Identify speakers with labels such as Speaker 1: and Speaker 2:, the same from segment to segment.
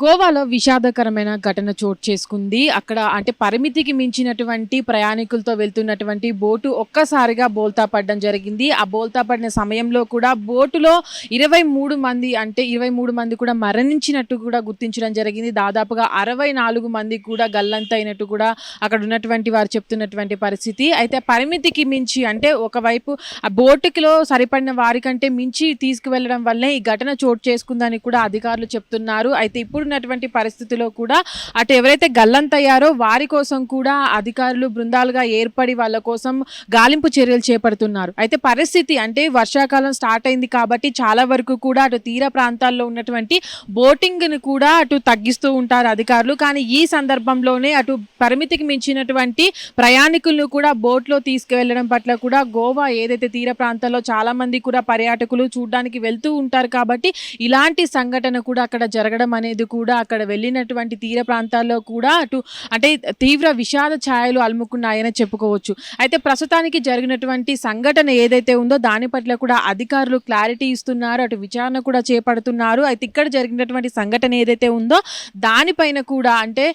Speaker 1: గోవాలో విషాదకరమైన ఘటన చోటు చేసుకుంది. అక్కడ అంటే పరిమితికి మించినటువంటి ప్రయాణికులతో వెళ్తున్నటువంటి బోటు ఒక్కసారిగా బోల్తా పడడం జరిగింది. ఆ బోల్తా పడిన సమయంలో కూడా బోటులో 23 మంది అంటే 23 మంది కూడా మరణించినట్టు కూడా గుర్తించడం జరిగింది. దాదాపుగా 64 మంది కూడా గల్లంతైనట్టు కూడా అక్కడ ఉన్నటువంటి వారు చెప్తున్నటువంటి పరిస్థితి. అయితే పరిమితికి మించి అంటే ఒకవైపు ఆ బోటుకిలో సరిపడిన వారికంటే మించి తీసుకువెళ్లడం వల్లే ఈ ఘటన చోటు చేసుకుందని కూడా అధికారులు చెప్తున్నారు. అయితే ఇప్పుడున్నటువంటి పరిస్థితిలో కూడా అటు ఎవరైతే గల్లంతయ్యారో వారి కోసం కూడా అధికారులు బృందాలుగా ఏర్పడి వాళ్ళ కోసం గాలింపు చర్యలు చేపడుతున్నారు. అయితే పరిస్థితి అంటే వర్షాకాలం స్టార్ట్ అయింది కాబట్టి చాలా వరకు కూడా అటు తీర ప్రాంతాల్లో ఉన్నటువంటి బోటింగ్ను కూడా అటు తగ్గిస్తూ ఉంటారు అధికారులు. కానీ ఈ సందర్భంలోనే అటు పరిమితికి మించినటువంటి ప్రయాణికులను కూడా బోట్లో తీసుకువెళ్ళడం పట్ల కూడా గోవా ఏదైతే తీర ప్రాంతాల్లో చాలా మంది కూడా పర్యాటకులు చూడడానికి వెళ్తూ ఉంటారు కాబట్టి ఇలాంటి సంఘటన కూడా అక్కడ జరగడం అనేది కూడా అక్కడ వెళ్ళినటువంటి తీర ప్రాంతాల్లో కూడా అటు అంటే తీవ్ర విషాద ఛాయలు అలుముకున్నాయని చెప్పుకోవచ్చు. అయితే ప్రస్తుతానికి జరిగినటువంటి సంఘటన ఏదైతే ఉందో దాని పట్ల కూడా అధికారులు క్లారిటీ ఇస్తున్నారు, అటు విచారణ కూడా చేపడుతున్నారు. అయితే ఇక్కడ జరిగినటువంటి సంఘటన ఏదైతే ఉందో దానిపైన కూడా అంటే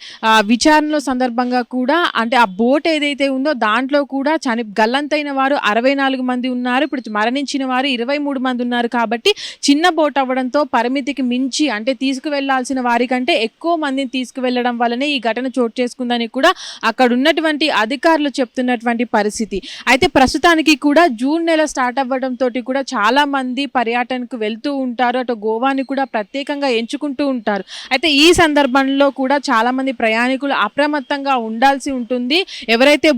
Speaker 1: విచారణలో సందర్భంగా కూడా అంటే ఆ బోట్ ఏదైతే ఉందో దాంట్లో కూడా గల్లంతైన వారు 64 మంది ఉన్నారు. ఇప్పుడు మరణించిన వారు 23 మంది ఉన్నారు. కాబట్టి చిన్న బోట్ అవ్వడంతో పరిమితికి మించి అంటే తీసుకువెళ్లాల్సిన వారికంటే ఎక్కువ మందిని తీసుకువెళ్లడం వల్లనే ఈ ఘటన చోటు చేసుకుందని కూడా అక్కడ ఉన్నటువంటి అధికారులు చెప్తున్నటువంటి పరిస్థితి. అయితే ప్రస్తుతానికి కూడా జూన్ నెల స్టార్ట్ అవ్వడంతో కూడా చాలా మంది పర్యటనకు వెళ్తూ ఉంటారు. అటు గోవాని కూడా ప్రత్యేకంగా ఎంచుకుంటూ ఉంటారు. అయితే ఈ సందర్భంలో కూడా చాలా మంది ప్రయాణికులు అప్రమత్తంగా ఉండాల్సి ఉంటుంది. ఎవరైతే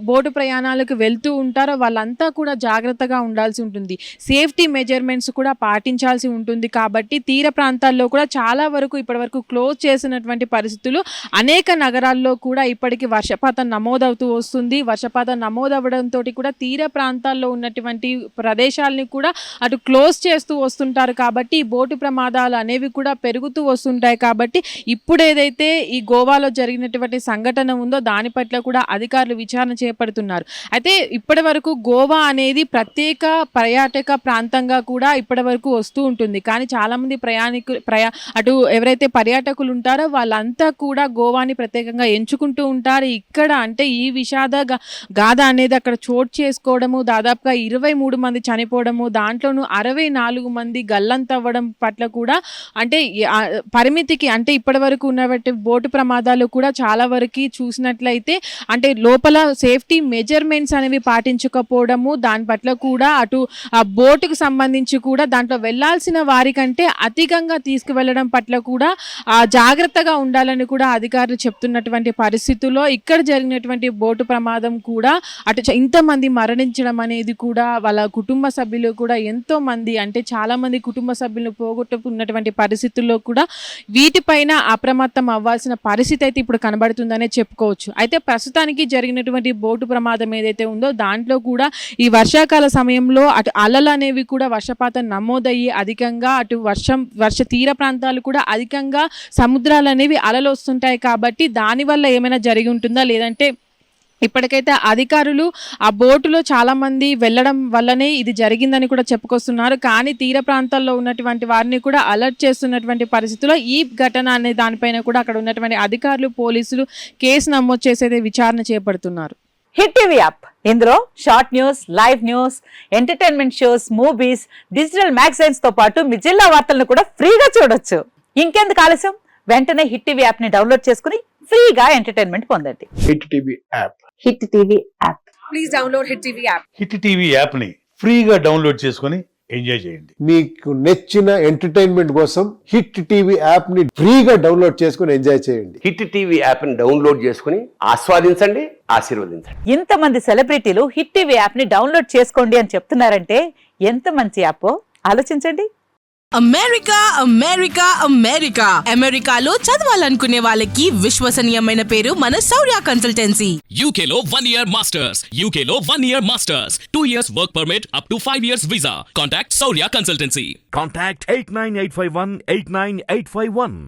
Speaker 1: బోటు ప్రయాణాలకు వెళ్తూ ఉంటారో వాళ్ళంతా కూడా జాగ్రత్తగా ఉండాల్సి ఉంటుంది. సేఫ్టీ మెజర్మెంట్స్ కూడా పాటించాల్సి ఉంటుంది. కాబట్టి తీర ప్రాంతాల్లో కూడా చాలా వరకు ఇప్పటివరకు క్లోజ్ చేసినటువంటి పరిస్థితులు అనేక నగరాల్లో కూడా ఇప్పటికీ వర్షపాతం నమోదవుతూ వస్తుంది. వర్షపాతం నమోదవడంతో కూడా తీర ప్రాంతాల్లో ఉన్నటువంటి ప్రదేశాలని కూడా అటు క్లోజ్ చేస్తూ వస్తుంటారు. కాబట్టి ఈ బోటు ప్రమాదాలు అనేవి కూడా పెరుగుతూ వస్తుంటాయి. కాబట్టి ఇప్పుడు ఏదైతే ఈ గోవాలో జరిగినటువంటి సంఘటన ఉందో దాని పట్ల కూడా అధికారులు విచారణ చేపడుతున్నారు. అయితే ఇప్పటి వరకు గోవా అనేది ప్రత్యేక పర్యాటక ప్రాంతంగా కూడా ఇప్పటి వరకు వస్తూ ఉంటుంది. కానీ చాలా మంది అటు ఎవరైతే పర్యాటకులు ఉంటారో వాళ్ళంతా కూడా గోవాని ప్రత్యేకంగా ఎంచుకుంటూ ఉంటారు. ఇక్కడ అంటే ఈ విషాద గాథ అనేది అక్కడ చోటు చేసుకోవడము, దాదాపుగా 23 మంది చనిపోవడము, దాంట్లోనూ 64 మంది గల్లంతవ్వడం పట్ల కూడా అంటే పరిమితికి అంటే ఇప్పటి వరకు ఉన్నటువంటి బోటు ప్రమాదాలు కూడా చాలా వరకు చూసినట్లయితే అంటే లోపల సేఫ్టీ మెజర్మెంట్స్ అనేవి పాటించకపోవడము, దాని పట్ల కూడా అటు ఆ బోటుకు సంబంధించి కూడా దాంట్లో వెళ్లాల్సిన వారికంటే అధికంగా తీసుకువెళ్ళడం పట్ల కూడా జాగ్రత్తగా ఉండాలని కూడా అధికారులు చెప్తున్నటువంటి పరిస్థితుల్లో ఇక్కడ జరిగినటువంటి బోటు ప్రమాదం కూడా అటు ఇంతమంది మరణించడం అనేది కూడా వాళ్ళ కుటుంబ సభ్యులు కూడా ఎంతో మంది అంటే చాలా మంది కుటుంబ సభ్యులను పోగొట్టుకున్నటువంటి పరిస్థితుల్లో కూడా వీటిపైన అప్రమత్తం అవ్వాల్సిన పరిస్థితి అయితే ఇప్పుడు కనబడుతుందనే చెప్పుకోవచ్చు. అయితే ప్రస్తుతానికి జరిగినటువంటి బోటు ప్రమాదం ఏదైతే ఉందో దాంట్లో కూడా ఈ వర్షాకాల సమయంలో అటు అలలు అనేవి కూడా వర్షపాతం నమోదయ్యి అధికంగా అటు వర్ష తీర ప్రాంతాలు కూడా అధికంగా సముద్రాలు అనేవి అలలు వస్తుంటాయి. కాబట్టి దానివల్ల ఏమైనా జరిగి ఉంటుందా లేదంటే ఇప్పటికైతే అధికారులు ఆ బోటులో చాలా మంది వెళ్ళడం వల్లనే ఇది జరిగిందని కూడా చెప్పుకొస్తున్నారు. కానీ తీర ప్రాంతాల్లో ఉన్నటువంటి వారిని కూడా అలర్ట్ చేస్తున్నటువంటి పరిస్థితుల్లో ఈ ఘటన అనే దానిపైన కూడా అక్కడ ఉన్నటువంటి అధికారులు పోలీసులు కేసు నమోదు చేసేదే విచారణ చేపడుతున్నారు.
Speaker 2: హిట్ టీవీ యాప్ ఇందులో short news, live news, entertainment shows, movies, digital magazines తో పాటు మీ జిల్లా వార్తలను కూడా ఫ్రీగా చూడొచ్చు. ఇంకెందుకు ఆలస్యం, వెంటనే హిట్ టీవీ యాప్ ని డౌన్లోడ్ చేసుకుని ఫ్రీగా ఎంటర్టైన్మెంట్ పొందండి.
Speaker 3: Hit TV app.
Speaker 2: Hit TV app.
Speaker 4: Please download hit TV app.
Speaker 5: Hit TV app ని ఫ్రీగా డౌన్లోడ్ చేసుకుని ఎంజాయ్ చేయండి.
Speaker 3: మీకు నచ్చిన ఎంటర్టైన్మెంట్ కోసం హిట్ టీవీ యాప్ ని ఫ్రీగా డౌన్లోడ్ చేసుకుని ఎంజాయ్ చేయండి.
Speaker 6: హిట్ టీవీ యాప్ ని డౌన్లోడ్ చేసుకుని ఆస్వాదించండి, ఆశీర్వదించండి.
Speaker 2: ఇంతమంది సెలబ్రిటీలు హిట్ టీవీ యాప్ ని డౌన్లోడ్ చేసుకోండి అని చెప్తున్నారంటే ఎంత మంచి యాప్ ఆలోచించండి.
Speaker 4: అమెరికా అమెరికా అమెరికా అమెరికాలో చదవాలనుకునే వాళ్ళకి విశ్వసనీయమైన పేరు మన శౌర్య కన్సల్టెన్సీ.
Speaker 7: UK లో 1 year masters, UK లో 1 year masters, 2 years work permit up to 5 years visa. Contact Saurya Consultancy.
Speaker 8: Contact 89851 89851.